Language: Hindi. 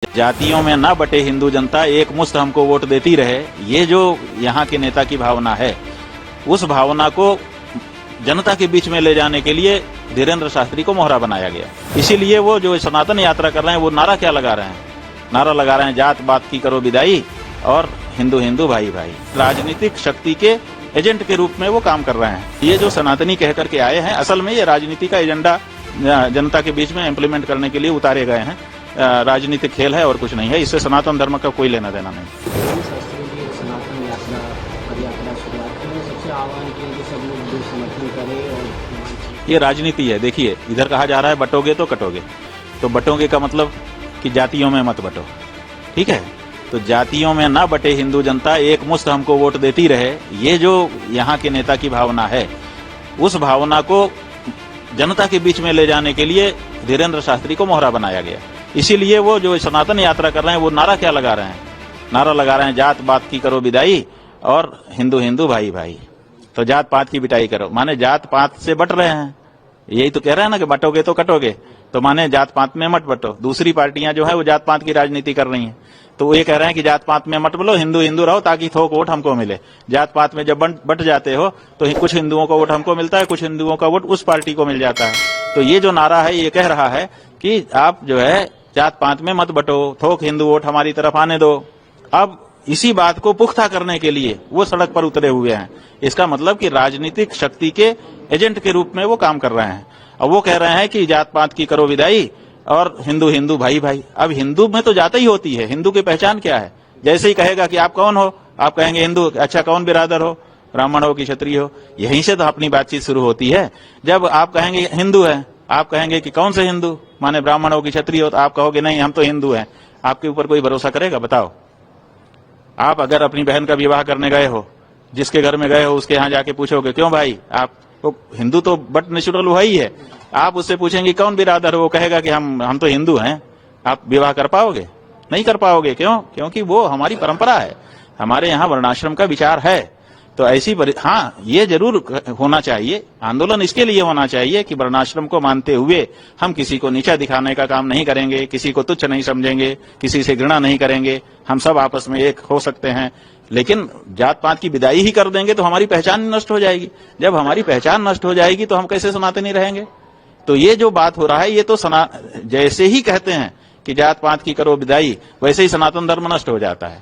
जातियों में ना बटे हिंदू जनता, एक मुश्त हमको वोट देती रहे, ये जो यहाँ के नेता की भावना है, उस भावना को जनता के बीच में ले जाने के लिए धीरेन्द्र शास्त्री को मोहरा बनाया गया। इसीलिए वो जो सनातन यात्रा कर रहे हैं, वो नारा क्या लगा रहे हैं? नारा लगा रहे हैं, जात पात की करो विदाई और हिंदू हिंदू भाई भाई। राजनीतिक शक्ति के एजेंट के रूप में वो काम कर रहे हैं। ये जो सनातनी कह करके आए हैं, असल में ये राजनीति का एजेंडा जनता के बीच में इम्प्लीमेंट करने के लिए उतारे गए हैं। राजनीतिक खेल है और कुछ नहीं है। इससे सनातन धर्म का कोई लेना देना नहीं। सनातन यात्रा पदयात्रा शुरुआत की, सबसे आह्वान किया कि सब लोग जो समर्थन करें और ये राजनीति है। देखिए, इधर कहा जा रहा है बटोगे तो कटोगे, तो बटोगे का मतलब कि जातियों में मत बटो, ठीक है? तो जातियों में ना बटे हिंदू जनता, एक मुश्त हमको वोट देती रहे, ये जो यहाँ के नेता की भावना है, उस भावना को जनता के बीच में ले जाने के लिए धीरेन्द्र शास्त्री को मोहरा बनाया गया। इसीलिए वो जो सनातन यात्रा कर रहे हैं, वो नारा क्या लगा रहे हैं? नारा लगा रहे हैं, जात पात की करो विदाई और हिंदू हिंदू भाई भाई। तो जात पात की बिटाई करो, माने जात पात से बट रहे हैं। यही तो कह रहे हैं ना कि बटोगे तो कटोगे, तो माने जात पात में मत बटो। दूसरी पार्टियां जो है वो जात पात की राजनीति कर रही हैं, तो वो ये कह रहे हैं कि जात पात में मत बोलो, हिंदू हिंदू रहो ताकि थोक वोट हमको मिले। जात पात में जब बट जाते हो तो कुछ हिंदुओं का वोट हमको मिलता है, कुछ हिंदुओं का वोट उस पार्टी को मिल जाता है। तो ये जो नारा है, ये कह रहा है कि आप जो है जात पात में मत बटो, थोक हिंदू वोट हमारी तरफ आने दो। अब इसी बात को पुख्ता करने के लिए वो सड़क पर उतरे हुए हैं। इसका मतलब कि राजनीतिक शक्ति के एजेंट के रूप में वो काम कर रहे हैं। अब वो कह रहे हैं कि जात पात की करो विदाई और हिंदू हिंदू भाई भाई। अब हिंदू में तो जात ही होती है, हिंदू की पहचान क्या है? जैसे ही कहेगा कि आप कौन हो, आप कहेंगे हिंदू। अच्छा, कौन बिरादर हो? ब्राह्मण हो कि क्षत्रिय हो? यहीं से तो अपनी बातचीत शुरू होती है। जब आप कहेंगे हिंदू है, आप कहेंगे कि कौन से हिंदू, माने ब्राह्मण हो कि क्षत्रिय हो, तो आप कहोगे नहीं हम तो हिंदू हैं। आपके ऊपर कोई भरोसा करेगा? बताओ। आप अगर अपनी बहन का विवाह करने गए हो, जिसके घर में गए हो उसके यहाँ जाके पूछोगे क्यों भाई, आप तो हिंदू तो बट नेचुरल हुआ ही है। आप उससे पूछेंगे कौन बिरादर हो, वो कहेगा कि हम तो हिंदू हैं। आप विवाह कर पाओगे? नहीं कर पाओगे। क्यों? क्योंकि वो हमारी परंपरा है, हमारे यहाँ वर्णाश्रम का विचार है। तो ऐसी हाँ, ये जरूर होना चाहिए, आंदोलन इसके लिए होना चाहिए कि वर्णाश्रम को मानते हुए हम किसी को नीचा दिखाने का काम नहीं करेंगे, किसी को तुच्छ नहीं समझेंगे, किसी से घृणा नहीं करेंगे। हम सब आपस में एक हो सकते हैं, लेकिन जात पात की विदाई ही कर देंगे तो हमारी पहचान नष्ट हो जाएगी। जब हमारी पहचान नष्ट हो जाएगी तो हम कैसे सनातनी रहेंगे? तो ये जो बात हो रहा है, ये तो जैसे ही कहते हैं कि जात पात की करो विदाई, वैसे ही सनातन धर्म नष्ट हो जाता है।